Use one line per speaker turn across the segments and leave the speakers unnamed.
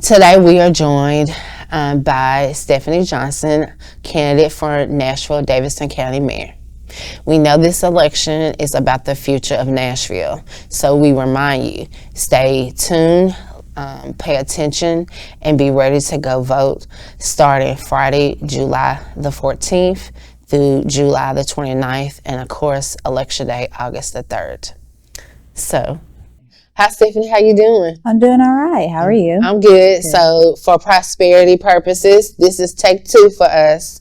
Today we are joined by Stephanie Johnson, candidate for Nashville-Davidson County Mayor. We know this election is about the future of Nashville, so we remind you, stay tuned, pay attention, and be ready to go vote starting Friday, July the 14th through July the 29th, and of course, Election Day, August the 3rd. So, hi, Stephanie. How you doing?
I'm doing all right. How are you?
I'm good. So, for prosperity purposes, this is take 2 for us.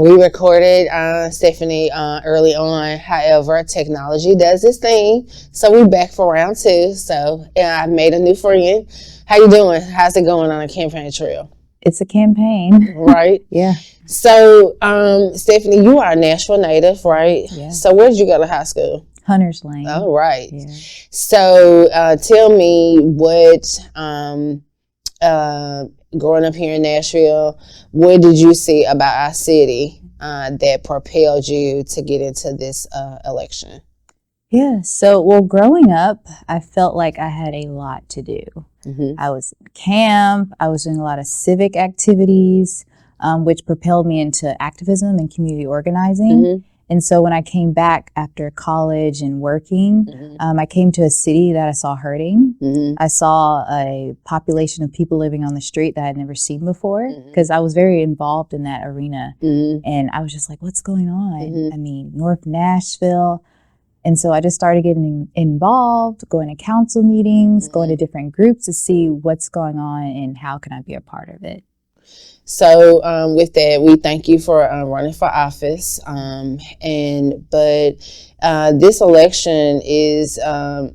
We recorded Stephanie early on. However, technology does its thing, so we back for round 2. So, I made a new friend. How you doing? How's it going on a campaign trail?
It's a campaign.
Right.
Yeah.
So, Stephanie, you are a Nashville native, right?
Yeah.
So, where did you go to high school?
Hunters Lane.
Oh, right.
Yeah.
So tell me what, growing up here in Nashville, what did you see about our city that propelled you to get into this election?
Yeah. So, well, growing up, I felt like I had a lot to do.
Mm-hmm.
I was in camp. I was doing a lot of civic activities, which propelled me into activism and community organizing.
Mm-hmm.
And so when I came back after college and working,
Mm-hmm.
I came to a city that I saw hurting.
Mm-hmm.
I saw a population of people living on the street that I had never seen before
Mhm.
because I was very involved in that arena.
Mm-hmm.
And I was just like, what's going on?
Mhm.
I mean, North Nashville. And so I just started getting involved, going to council meetings, going to different groups to see what's going on and how can I be a part of it.
So with that, we thank you for running for office. But this election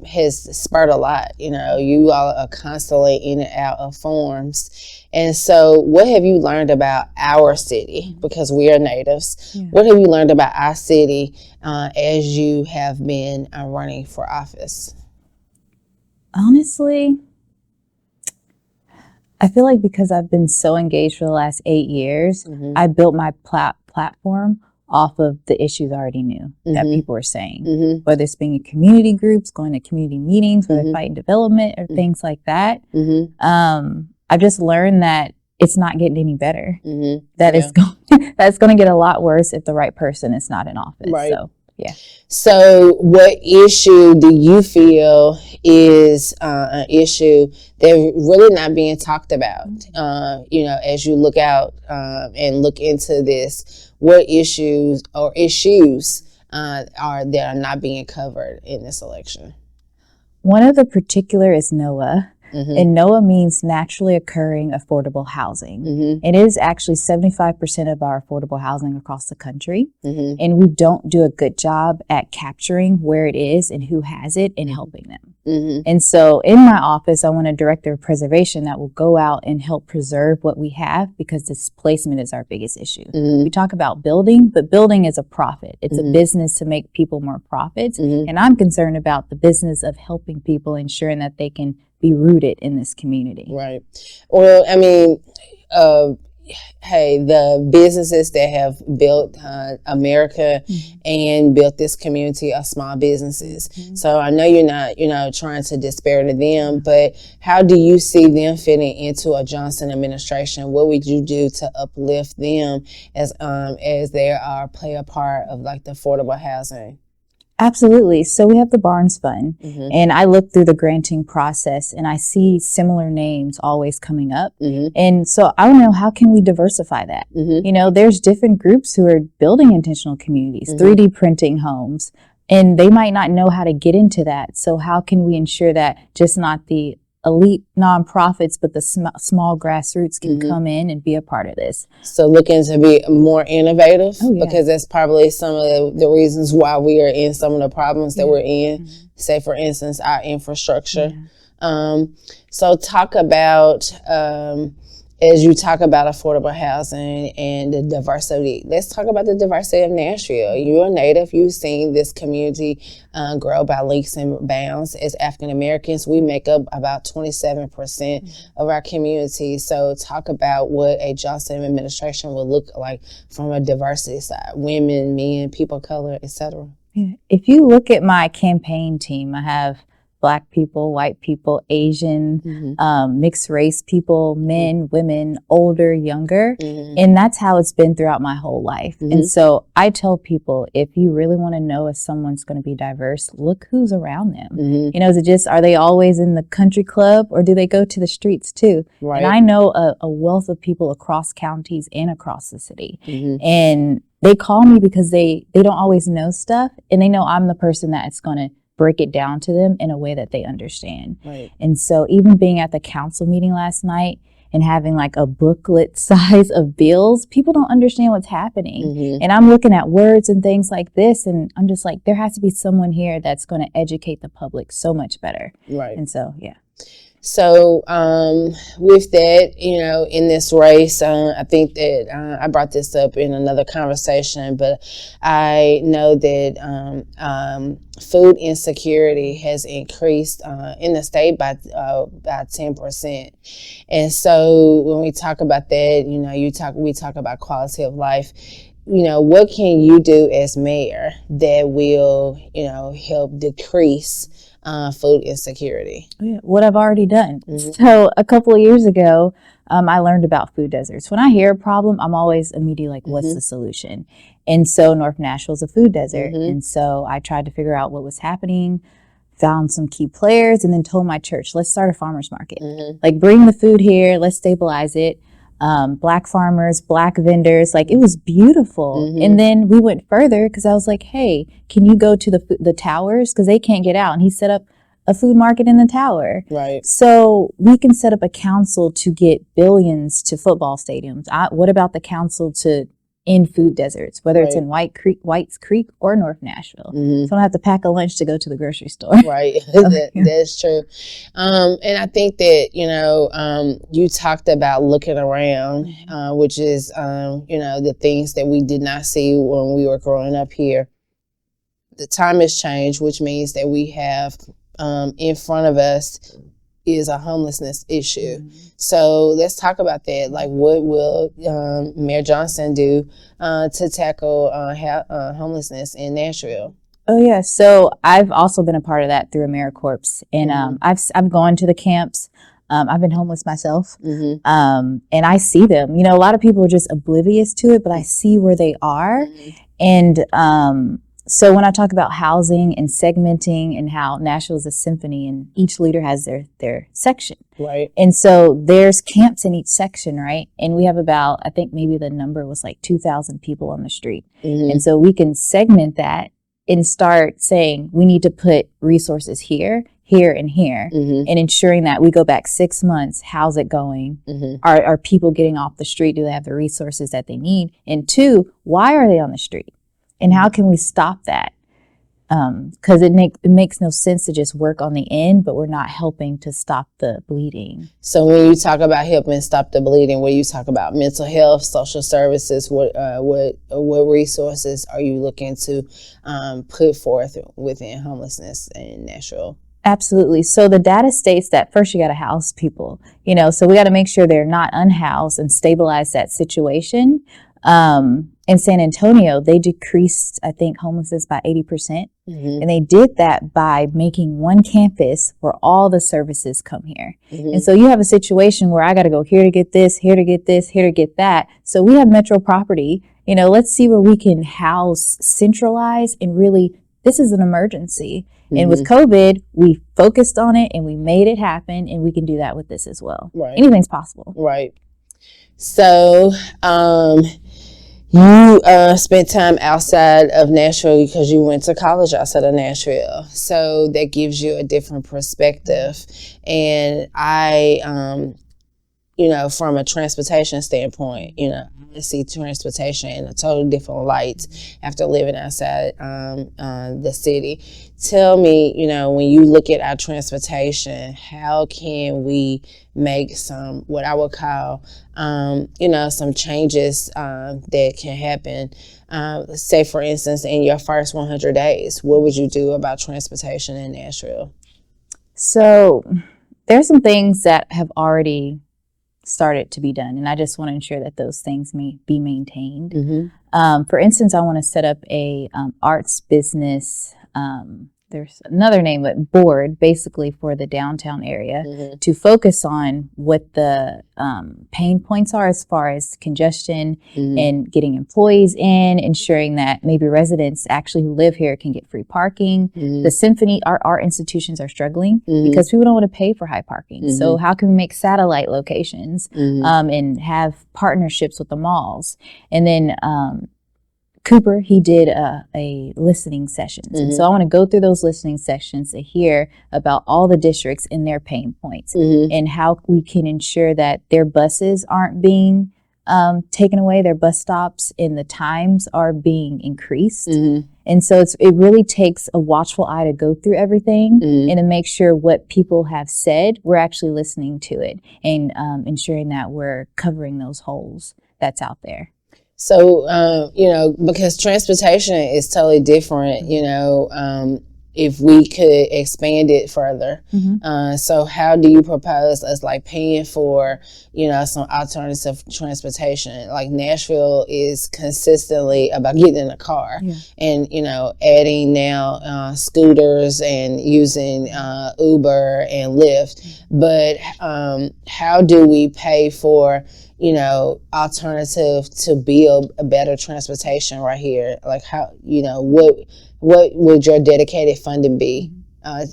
has spurred a lot. You know, you all are constantly in and out of forms. And so what have you learned about our city? Because we are natives.
Yeah.
What have you learned about our city as you have been running for office?
Honestly, I feel like because I've been so engaged for the last 8 years,
Mm-hmm.
I built my platform off of the issues I already knew that
Mhm.
people were saying.
Mm-hmm.
Whether it's being in community groups, going to community meetings where
Mhm.
they're fighting development or
Mhm.
things like that.
Mm-hmm.
I've just learned that it's not getting any better.
Mm-hmm.
That
Yeah.
it's going that's going to get a lot worse if the right person is not in office.
Right.
So, yeah.
So, what issue do you feel is an issue that really not being talked about? You know, as you look out and look into this, what issues are that are not being covered in this election?
One of the particular is NOAA.
Mm-hmm.
And NOAA means naturally occurring affordable housing.
Mm-hmm.
It is actually 75% of our affordable housing across the country.
Mm-hmm.
And we don't do a good job at capturing where it is and who has it and helping them.
Mm-hmm.
And so in my office, I want a director of preservation that will go out and help preserve what we have because displacement is our biggest issue.
Mm-hmm.
We talk about building, but building is a profit. It's
Mhm.
a business to make people more profits.
Mm-hmm.
And I'm concerned about the business of helping people, ensuring that they can be rooted in this community.
Right. Well, I mean, hey, the businesses that have built America
Mhm.
and built this community are small businesses.
Mhm.
So I know you're not, trying to disparage them, but how do you see them fitting into a Johnson administration? What would you do to uplift them as they are play a part of like the affordable housing?
Absolutely. So we have the Barnes Fund,
Mm-hmm.
and I look through the granting process and I see similar names always coming up.
Mm-hmm.
And so I want to know, how can we diversify that?
Mm-hmm.
You know, there's different groups who are building intentional communities,
Mhm.
3D printing homes, and they might not know how to get into that. So how can we ensure that just not the elite nonprofits, but the small grassroots can
Mhm.
come in and be a part of this?
So looking to be more innovative,
Oh, yeah.
because that's probably some of the reasons why we are in some of the problems that
Yeah.
we're in.
Mhm.
Say, for instance, our infrastructure.
Yeah.
So talk about, as you talk about affordable housing and the diversity, let's talk about the diversity of Nashville. You're a native. You've seen this community grow by leaps and bounds. As African Americans, we make up about 27% of our community. So talk about what a Johnson administration would look like from a diversity side: women, men, people of color, etc.
Yeah. If you look at my campaign team, I have Black people, white people, Asian, mixed race people, men, women, older, younger. And that's how it's been throughout my whole life. And so I tell people, if you really want to know if someone's going to be diverse, look who's around them. You know, is it just, are they always in the country club, or do they go to the streets too?
Right.
And I know a wealth of people across counties and across the city. And they call me because they don't always know stuff, and they know I'm the person that's going to break it down to them in a way that they understand.
Right.
And so even being at the council meeting last night and having like a booklet size of bills, people don't understand what's happening. And I'm looking at words and things like this, and I'm just like, there has to be someone here that's going to educate the public so much better.
Right.
And so, yeah.
So with that, you know, in this race, I think that I brought this up in another conversation, but I know that food insecurity has increased in the state by about 10%. And so when we talk about that, you know, we talk about quality of life. You know, what can you do as mayor that will, you know, help decrease food insecurity?
What I've already done. So a couple of years ago, I learned about food deserts. When I hear a problem, I'm always immediately like, what's the solution? And so North Nashville is a food desert. And so I tried to figure out what was happening, found some key players, and then told my church, let's start a farmer's market. Like, bring the food here, let's stabilize it. Black farmers, Black vendors, like, it was beautiful. And then we went further because I was like, hey, can you go to the towers? Because they can't get out. And he set up a food market in the tower.
Right.
So we can set up a council to get billions to football stadiums. What about the council to end food deserts, whether it's in Whites Creek or North Nashville? So I don't have to pack a lunch to go to the grocery store.
Right. That's true. And I think that, you know, you talked about looking around, which is, you know, the things that we did not see when we were growing up here. The time has changed, which means that we have in front of us is a homelessness issue. So let's talk about that. Like, what will Mayor Johnson do to tackle homelessness in Nashville?
Oh yeah, so I've also been a part of that through AmeriCorps, and I've gone to the camps. I've been homeless myself, and I see them. You know, a lot of people are just oblivious to it, but I see where they are, and so when I talk about housing and segmenting and how Nashville is a symphony and each leader has their section.
Right.
And so there's camps in each section, right? And we have about, I think maybe the number was like 2,000 people on the street. And so we can segment that and start saying we need to put resources here, here, and here, and ensuring that we go back 6 months. How's it going? Are people getting off the street? Do they have the resources that they need? And 2, why are they on the street? And how can we stop that? Because it makes no sense to just work on the end, but we're not helping to stop the bleeding.
So when you talk about helping stop the bleeding, what do you talk about? Mental health, social services, what resources are you looking to put forth within homelessness in Nashville?
Absolutely. So the data states that first you got to house people, you know, so we got to make sure they're not unhoused and stabilize that situation. In San Antonio, they decreased, I think, homelessness by 80%. And they did that by making one campus where all the services come here. And so you have a situation where I got to go here to get this, here to get this, here to get that. So we have metro property. You know, let's see where we can house, centralize, and really, this is an emergency. And with COVID, we focused on it and we made it happen, and we can do that with this as well.
Right.
Anything's possible.
Right. So, you spent time outside of Nashville because you went to college outside of Nashville. So that gives you a different perspective. And I, you know, from a transportation standpoint, you know, I see transportation in a totally different light after living outside the city. Tell me, you know, when you look at our transportation, how can we make some, what I would call, you know, some changes that can happen? Say, for instance, in your first 100 days, what would you do about transportation in Nashville?
So there's some things that have already started to be done, and I just want to ensure that those things may be maintained. For instance, I want to set up a arts business there's another name, but board basically for the downtown area
Mhm.
to focus on what the pain points are as far as congestion
Mhm.
and getting employees in, ensuring that maybe residents actually who live here can get free parking.
Mhm.
The symphony, our institutions are struggling
Mhm.
because people don't want to pay for high parking. So
Mhm.
how can we make satellite locations
Mhm.
and have partnerships with the malls? And then Cooper, he did a listening sessions. And so I want to go through those listening sessions to hear about all the districts and their pain points
Mhm.
and how we can ensure that their buses aren't being taken away, their bus stops and the times are being increased.
Mhm.
And so it really takes a watchful eye to go through everything
Mhm.
and to make sure what people have said, we're actually listening to it and ensuring that we're covering those holes that's out there.
So, because transportation is totally different, if we could expand it further. So how do you propose us like paying for, some alternative transportation? Like Nashville is consistently about getting in a car and, adding now scooters and using Uber and Lyft. But how do we pay for alternative to build a better transportation right here? Like how, what would your dedicated funding be? And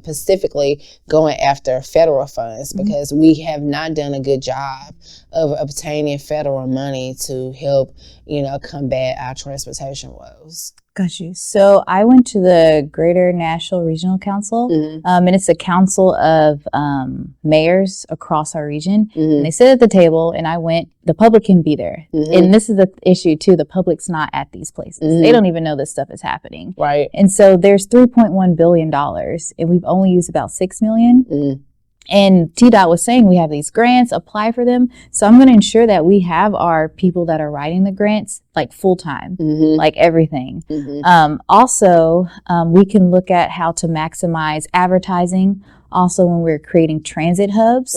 specifically going after federal funds because we have not done a good job of obtaining federal money to help, combat our transportation woes.
Got you. So I went to the Greater Nashville Regional Council, and it's a council of mayors across our region. And they sit at the table, and I went. The public can be there, and this is the issue too. The public's not at these places; they don't even know this stuff is happening.
Right.
And so there's $3.1 billion, and we've only used about $6 million. And TDOT was saying we have these grants, apply for them. So I'm going to ensure that we have our people that are writing the grants like full time, like everything. Also, we can look at how to maximize advertising. Also, when we're creating transit hubs,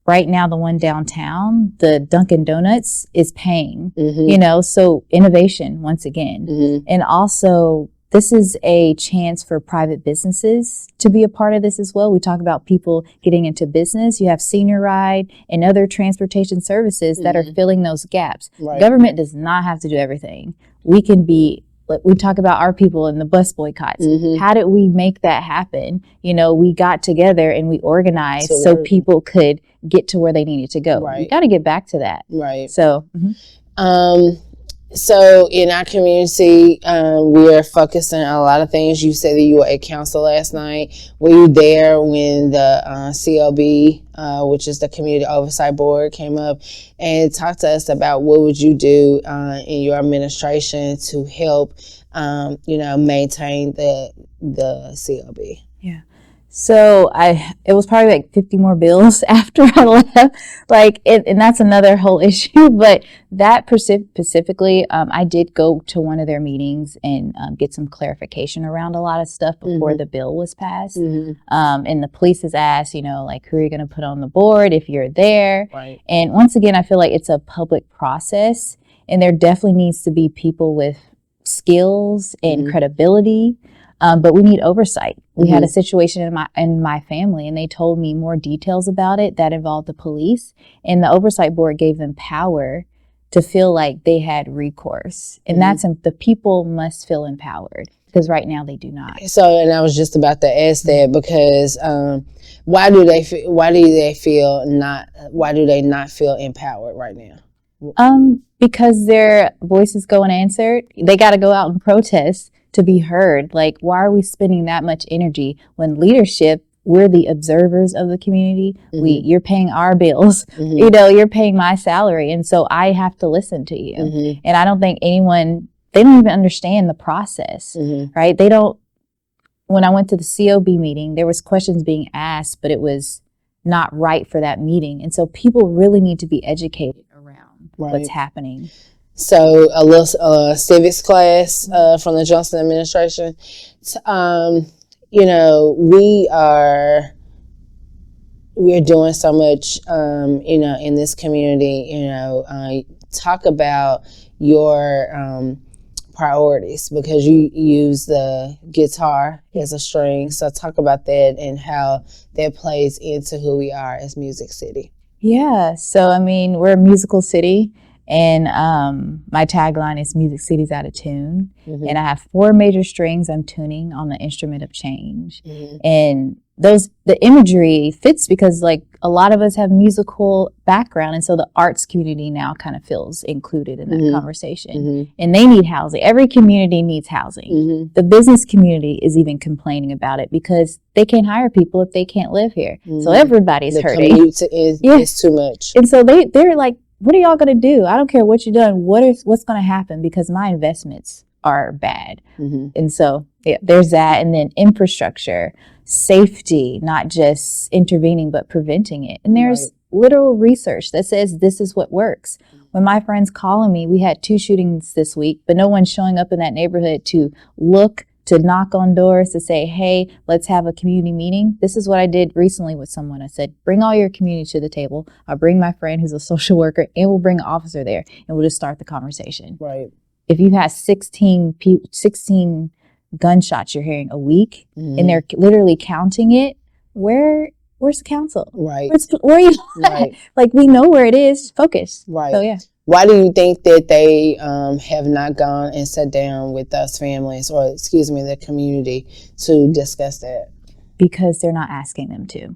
right now the one downtown, the Dunkin' Donuts is paying, so innovation once again. And also, this is a chance for private businesses to be a part of this as well. We talk about people getting into business. You have Senior Ride and other transportation services that are filling those gaps.
Right.
Government does not have to do everything. We talk about our people in the bus boycotts. How did we make that happen? We got together and we organized so people could get to where they needed to go.
Right.
We got to get back to that.
Right.
So,
So in our community, we are focusing on a lot of things. You said that you were at council last night. Were you there when the COB, which is the Community Oversight Board, came up and talked to us about what would you do in your administration to help, maintain the COB? Yeah.
So it was probably like 50 more bills after I left, and that's another whole issue. But that specifically, I did go to one of their meetings and get some clarification around a lot of stuff before the bill was passed. And the police has asked, who are you going to put on the board if you're there?
Right.
And once again, I feel like it's a public process, and there definitely needs to be people with skills and credibility. But we need oversight. We had a situation in my family, and they told me more details about it that involved the police, and the oversight board gave them power to feel like they had recourse. And that's the people must feel empowered because right now they do not.
So, and I was just about to ask that because why do they not feel empowered right now?
Because their voices go unanswered. They got to go out and protest to be heard. Like, why are we spending that much energy when leadership, we're the observers of the community. You're paying our bills, you're paying my salary. And so I have to listen to you. And I don't think they don't even understand the process, right? When I went to the COB meeting, there was questions being asked, but it was not right for that meeting. And so people really need to be educated around what's happening.
So a little civics class from the Johnson administration. We're doing so much, in this community. Talk about your priorities, because you use the guitar as a string. So talk about that and how that plays into who we are as Music City.
Yeah, so I mean, we're a musical city, and my tagline is Music City's Out of Tune.
Mm-hmm.
And I have 4 major strings I'm tuning on the instrument of change.
Mm-hmm.
And the imagery fits because like a lot of us have musical background, and so the arts community now kind of feels included in that
Mm-hmm.
conversation.
Mm-hmm.
And they need housing. Every community needs housing.
Mm-hmm.
The business community is even complaining about it because they can't hire people if they can't live here. So
Mm-hmm.
everybody's
The
hurting.
commute is too much.
And so they're like, what are y'all going to do? I don't care what you've done. What's going to happen, because my investments are bad.
Mm-hmm.
And so yeah, there's that. And then infrastructure, safety, not just intervening, but preventing it. And there's literal research that says this is what works. When my friend's calling me, we had 2 shootings this week, but no one's showing up in that neighborhood to look, to knock on doors, to say, hey, let's have a community meeting. This is what I did recently with someone. I said, bring all your community to the table. I'll bring my friend who's a social worker, and we'll bring an officer there, and we'll just start the conversation.
Right.
If you have 16 gunshots you're hearing a week,
Mm-hmm.
and they're literally counting it, where's the council?
Right.
Where are you?
Right.
Like, we know where it is. Focus.
Right.
So yeah.
Why do you think that they have not gone and sat down with those families, or the community, to discuss that?
Because they're not asking them to.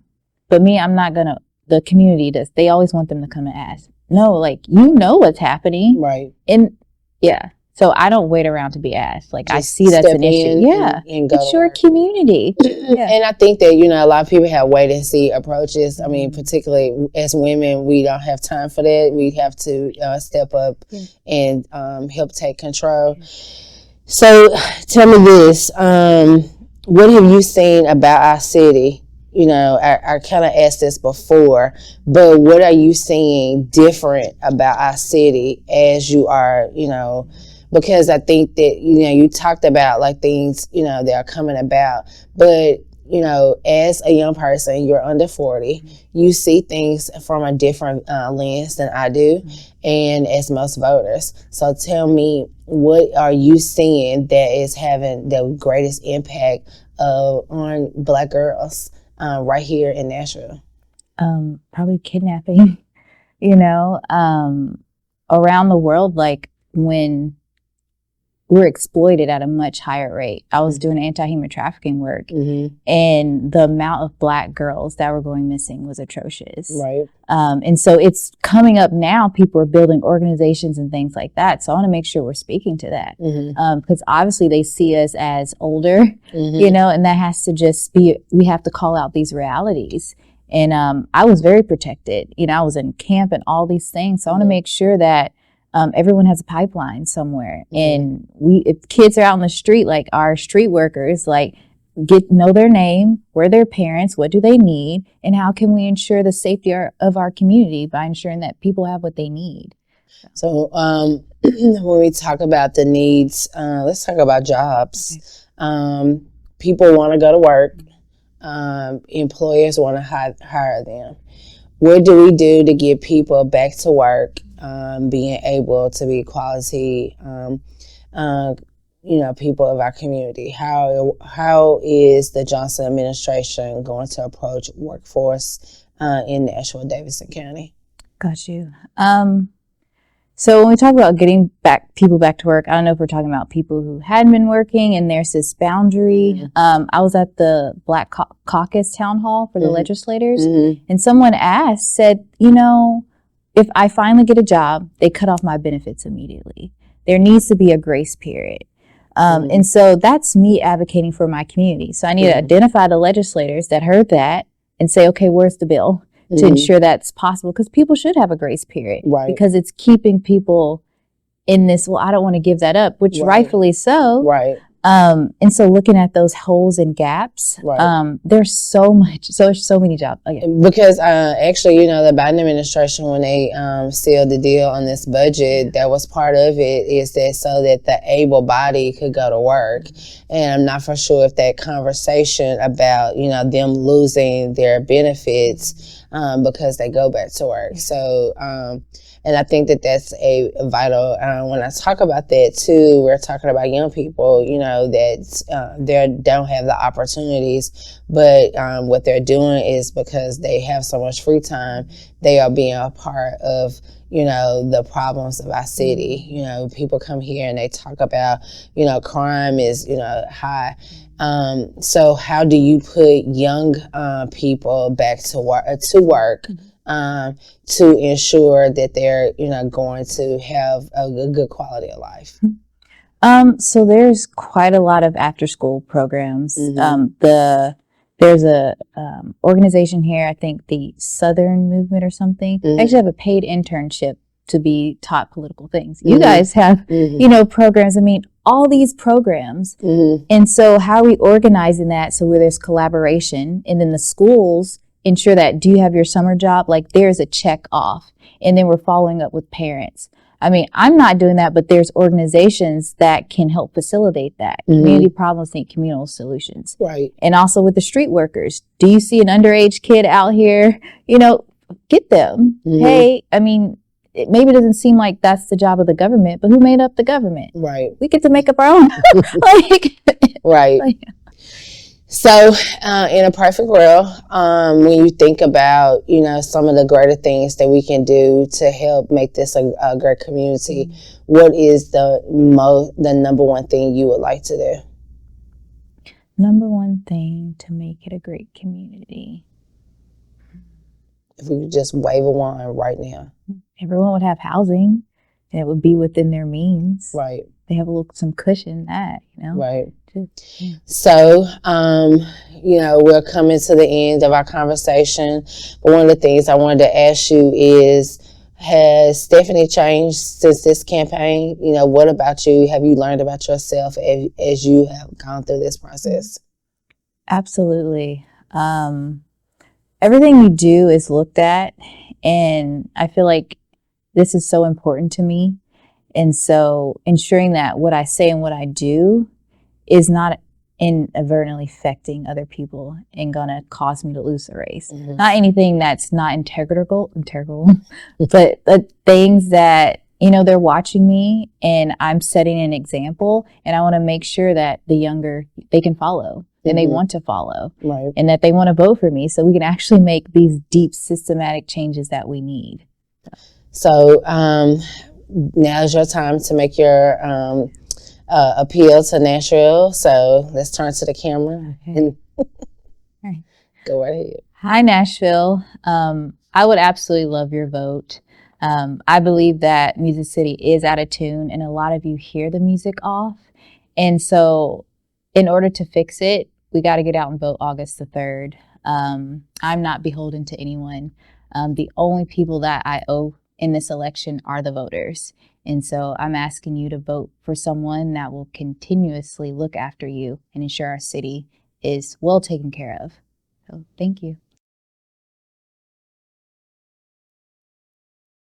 But me, I'm not gonna. The community does. They always want them to come and ask. No, like, you know what's happening.
Right.
And yeah. So I don't wait around to be asked. Like, I
Just
see that's
step
an issue.
in
Yeah.
and go
It's
to
your
work.
community. Yeah.
And I think that, a lot of people have wait and see approaches. I mean, particularly as women, we don't have time for that. We have to step up and help take control. So tell me this, what have you seen about our city? I kind of asked this before, but what are you seeing different about our city as you are, because I think that, you talked about like things, that are coming about, but, as a young person, you're under 40, you see things from a different lens than I do, and as most voters. So tell me, what are you seeing that is having the greatest impact on Black girls right here in Nashville?
Probably kidnapping, around the world, like when we're exploited at a much higher rate. I was doing anti-human trafficking work, and the amount of Black girls that were going missing was atrocious.
Right.
And so it's coming up now. People are building organizations and things like that. So I want to make sure we're speaking to that, because obviously they see us as older, and that has to just be, we have to call out these realities. And I was very protected. I was in camp and all these things. So I want to make sure that everyone has a pipeline somewhere. And if kids are out on the street, like our street workers, like know their name, where their parents, what do they need, and how can we ensure the safety of our community by ensuring that people have what they need.
So when we talk about the needs, let's talk about jobs. Okay. People want to go to work. Employers want to hire them. What do we do to get people back to work, being able to be quality, people of our community? How is the Johnson administration going to approach workforce in Nashville, Davidson County?
Got you. So when we talk about getting people back to work, I don't know if we're talking about people who hadn't been working and there's this boundary. I was at the Black Caucus town hall for the legislators, and someone said, if I finally get a job, they cut off my benefits immediately. There needs to be a grace period. And so that's me advocating for my community. So I need to identify the legislators that heard that and say, okay, where's the bill? To ensure that's possible, because people should have a grace period, because it's keeping people in this, well, I don't want to give that up, which rightfully so.
Right.
And so looking at those holes and gaps, there's so many jobs. Okay.
Because actually, the Biden administration, when they sealed the deal on this budget, that was part of it, is that so that the able body could go to work. And I'm not for sure if that conversation about, them losing their benefits because they go back to work. So, and I think that that's a vital, when I talk about that too, we're talking about young people, you know, that they don't have the opportunities, but what they're doing is because they have so much free time, they are being a part of, you know, the problems of our city. You know, people come here and they talk about, you know, crime is, you know, high. So how do you put young people back to work to ensure that they're, you know, going to have a good quality of life?
So there's quite a lot of after school programs. There's a organization here, I think the Southern Movement or something. They actually have a paid internship to be taught political things. You guys have, you know, programs. I mean, all these programs. And so how are we organizing that so where there's collaboration, and then the schools ensure that, do you have your summer job? Like there's a check off, and then we're following up with parents. I mean, I'm not doing that, but there's organizations that can help facilitate that. Community problems need communal solutions.
Right.
And also with the street workers, do you see an underage kid out here? You know, get them. Hey, I mean, it maybe doesn't seem like that's the job of the government, but who made up the government?
Right.
We get to make up our own.
Right. So, in a perfect world, when you think about, you know, some of the greater things that we can do to help make this a great community, what is the number one thing you would like to do?
Number one thing to make it a great community.
If we could just wave a wand right now.
Everyone would have housing, and it would be within their means.
Right.
They have some cushion in that, you know.
Right. So, you know, we're coming to the end of our conversation. But one of the things I wanted to ask you is, has Stephanie changed since this campaign? You know, what about you? Have you learned about yourself as you have gone through this process?
Absolutely. Everything you do is looked at, and I feel like this is so important to me. And so ensuring that what I say and what I do is not inadvertently affecting other people and gonna cause me to lose the race. Not anything that's not integral, but the things that, you know, they're watching me and I'm setting an example, and I want to make sure that the younger, they can follow and they want to follow,
Right.
and that they want to vote for me so we can actually make these deep systematic changes that we need.
So now's your time to make your appeal to Nashville. So let's turn to the camera and go right ahead.
Hi, Nashville. I would absolutely love your vote. I believe that Music City is out of tune, and a lot of you hear the music off. And so in order to fix it, we got to get out and vote August the 3rd. I'm not beholden to anyone. The only people that I owe in this election are the voters. And so I'm asking you to vote for someone that will continuously look after you and ensure our city is well taken care of. So thank you.